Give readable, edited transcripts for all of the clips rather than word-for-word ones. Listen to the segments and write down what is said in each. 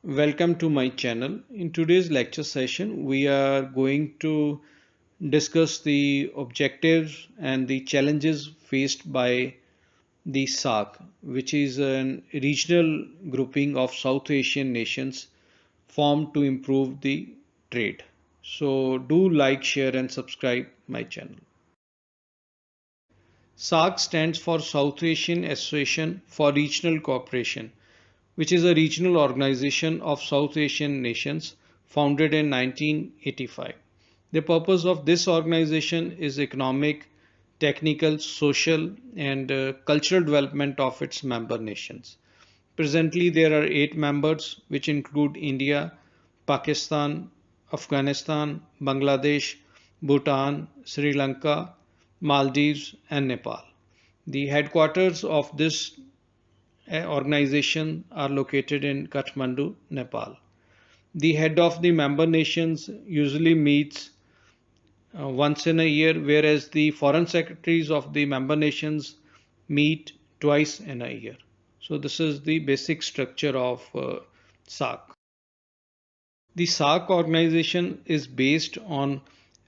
Welcome to my channel. In today's lecture session, we are going to discuss the objectives and the challenges faced by the SAARC, which is a regional grouping of South Asian nations formed to improve the trade. So do like, share and subscribe my channel. SAARC stands for South Asian Association for Regional Cooperation, which is a regional organization of South Asian nations founded in 1985. The purpose of this organization is economic, technical, social, and cultural development of its member nations. Presently, there are 8 members, which include India, Pakistan, Afghanistan, Bangladesh, Bhutan, Sri Lanka, Maldives, and Nepal. The headquarters of this organization are located in Kathmandu, Nepal. The head of the member nations usually meets once in a year, whereas the foreign secretaries of the member nations meet twice in a year. So this is the basic structure of SAARC. The SAARC organization is based on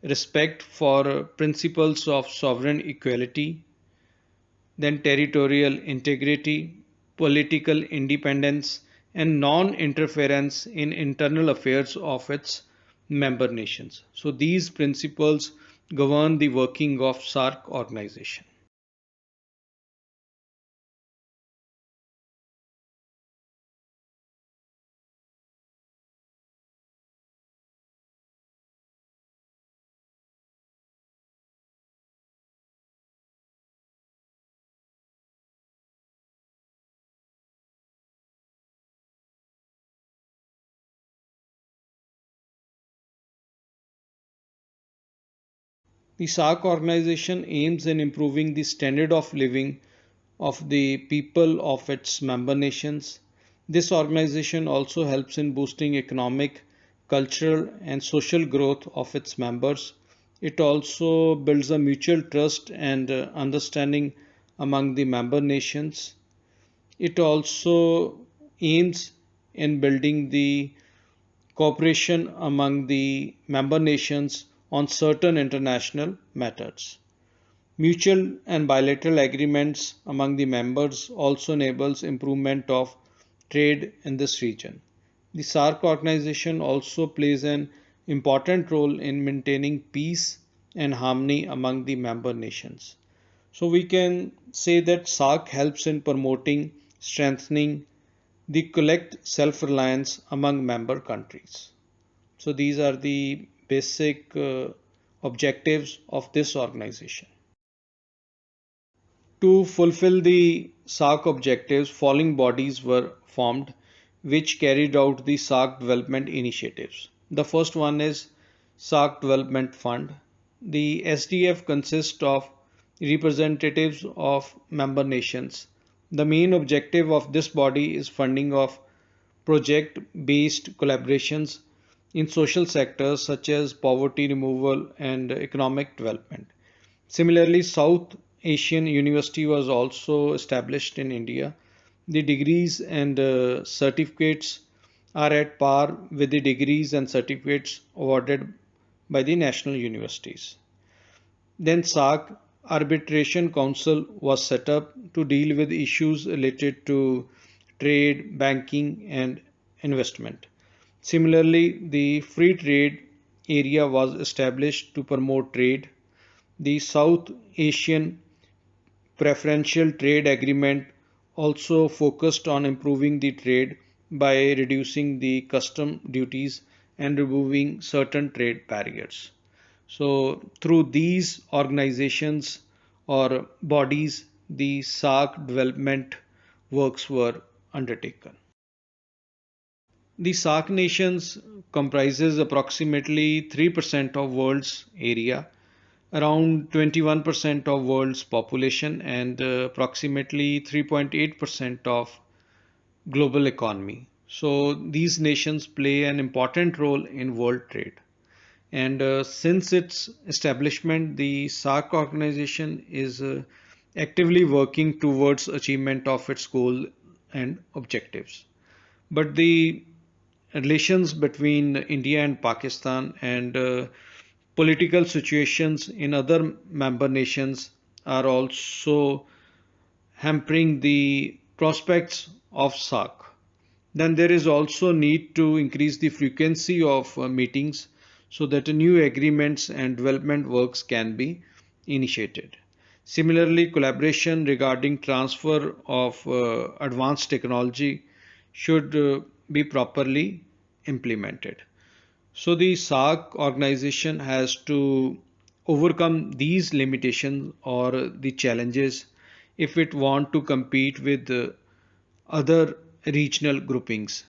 respect for principles of sovereign equality, then territorial integrity, political independence, and non interference in internal affairs of its member nations. So, these principles govern the working of SAARC organization. The SAARC organization aims in improving the standard of living of the people of its member nations. This organization also helps in boosting economic, cultural, and social growth of its members. It also builds a mutual trust and understanding among the member nations. It also aims in building the cooperation among the member nations on certain international matters. Mutual and bilateral agreements among the members also enables improvement of trade in this region. The SAARC organization also plays an important role in maintaining peace and harmony among the member nations. So we can say that SAARC helps in promoting, strengthening the collect self-reliance among member countries. So these are the basic objectives of this organization. To fulfill the SAARC objectives, following bodies were formed which carried out the SAARC development initiatives. The first one is SAARC Development Fund. The SDF consists of representatives of member nations. The main objective of this body is funding of project-based collaborations in social sectors such as poverty removal and economic development. Similarly, South Asian University was also established in India. The degrees and certificates are at par with the degrees and certificates awarded by the national universities. Then SAARC Arbitration Council was set up to deal with issues related to trade, banking, and investment. Similarly, the free trade area was established to promote trade. The South Asian Preferential Trade Agreement also focused on improving the trade by reducing the custom duties and removing certain trade barriers. So, through these organizations or bodies, the SAARC development works were undertaken. The SAARC nations comprises approximately 3% of world's area, around 21% of world's population, and approximately 3.8% of global economy. So these nations play an important role in world trade. And since its establishment, the SAARC organization is actively working towards achievement of its goal and objectives. But the relations between India and Pakistan and political situations in other member nations are also hampering the prospects of SAARC. Then there is also need to increase the frequency of meetings so that new agreements and development works can be initiated. Similarly, collaboration regarding transfer of advanced technology should be properly implemented. So the SAARC organization has to overcome these limitations or the challenges if it want to compete with other regional groupings.